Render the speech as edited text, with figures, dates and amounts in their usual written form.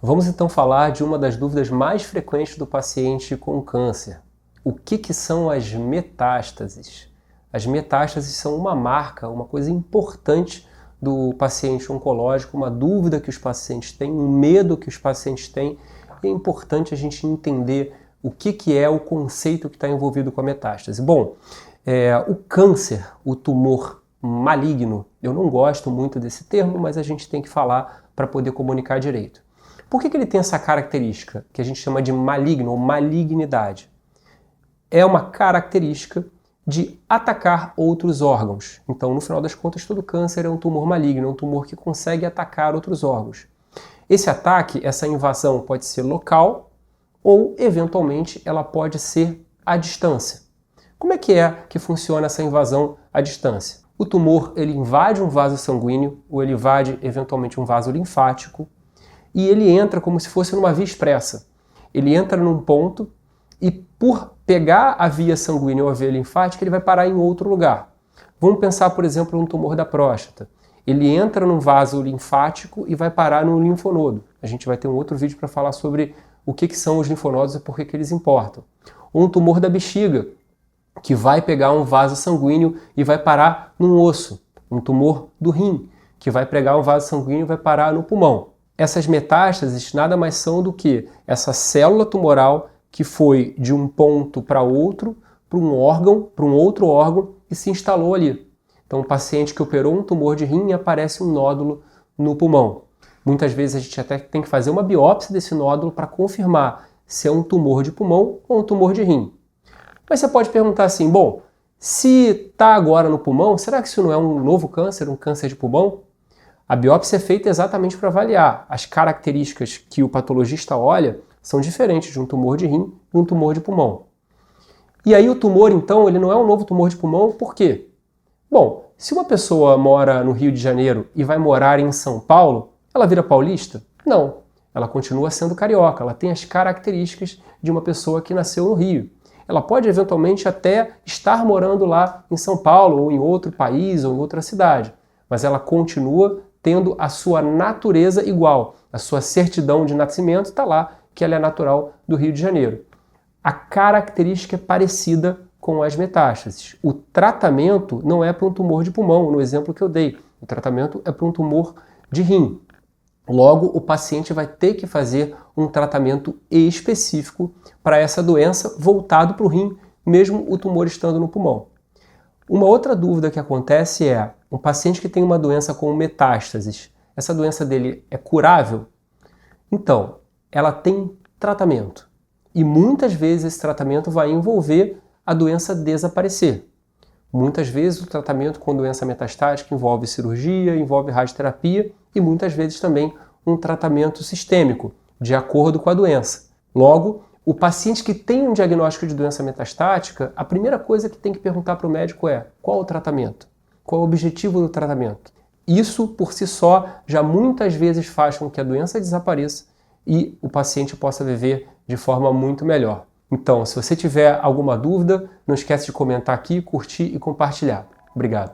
Vamos então falar de uma das dúvidas mais frequentes do paciente com câncer. O que são as metástases? As metástases são uma marca, uma coisa importante do paciente oncológico, uma dúvida que os pacientes têm, um medo que os pacientes têm. E é importante a gente entender o que é o conceito que está envolvido com a metástase. Bom, o câncer, o tumor maligno, eu não gosto muito desse termo, mas a gente tem que falar para poder comunicar direito. Por que ele tem essa característica que a gente chama de maligno ou malignidade? É uma característica de atacar outros órgãos. Então, no final das contas, todo câncer é um tumor maligno, é um tumor que consegue atacar outros órgãos. Esse ataque, essa invasão pode ser local ou, eventualmente, ela pode ser à distância. Como é que funciona essa invasão à distância? O tumor ele invade um vaso sanguíneo ou ele invade, eventualmente, um vaso linfático e ele entra como se fosse numa via expressa. Ele entra num ponto e, por pegar a via sanguínea ou a via linfática, ele vai parar em outro lugar. Vamos pensar, por exemplo, no tumor da próstata. Ele entra num vaso linfático e vai parar no linfonodo. A gente vai ter um outro vídeo para falar sobre o que são os linfonodos e por que eles importam. Ou um tumor da bexiga, que vai pegar um vaso sanguíneo e vai parar num osso. Um tumor do rim, que vai pegar um vaso sanguíneo e vai parar no pulmão. Essas metástases nada mais são do que essa célula tumoral que foi de um ponto para outro, para um órgão, para um outro órgão e se instalou ali. Então, um paciente que operou um tumor de rim, aparece um nódulo no pulmão. Muitas vezes a gente até tem que fazer uma biópsia desse nódulo para confirmar se é um tumor de pulmão ou um tumor de rim. Mas você pode perguntar assim, bom, se está agora no pulmão, será que isso não é um novo câncer, um câncer de pulmão? A biópsia é feita exatamente para avaliar. As características que o patologista olha são diferentes de um tumor de rim e um tumor de pulmão. E aí o tumor, então, ele não é um novo tumor de pulmão, por quê? Bom, se uma pessoa mora no Rio de Janeiro e vai morar em São Paulo, ela vira paulista? Não. Ela continua sendo carioca, ela tem as características de uma pessoa que nasceu no Rio. Ela pode eventualmente até estar morando lá em São Paulo ou em outro país ou em outra cidade, mas ela continua tendo a sua natureza igual. A sua certidão de nascimento está lá, que ela é natural do Rio de Janeiro. A característica é parecida com as metástases. O tratamento não é para um tumor de pulmão, no exemplo que eu dei. O tratamento é para um tumor de rim. Logo, o paciente vai ter que fazer um tratamento específico para essa doença voltado para o rim, mesmo o tumor estando no pulmão. Uma outra dúvida que acontece é, um paciente que tem uma doença com metástases, essa doença dele é curável? Então, ela tem tratamento. E muitas vezes esse tratamento vai envolver a doença desaparecer. Muitas vezes o tratamento com doença metastática envolve cirurgia, envolve radioterapia e muitas vezes também um tratamento sistêmico, de acordo com a doença. Logo, o paciente que tem um diagnóstico de doença metastática, a primeira coisa que tem que perguntar para o médico é: qual o tratamento? Qual é o objetivo do tratamento? Isso, por si só, já muitas vezes faz com que a doença desapareça e o paciente possa viver de forma muito melhor. Então, se você tiver alguma dúvida, não esquece de comentar aqui, curtir e compartilhar. Obrigado.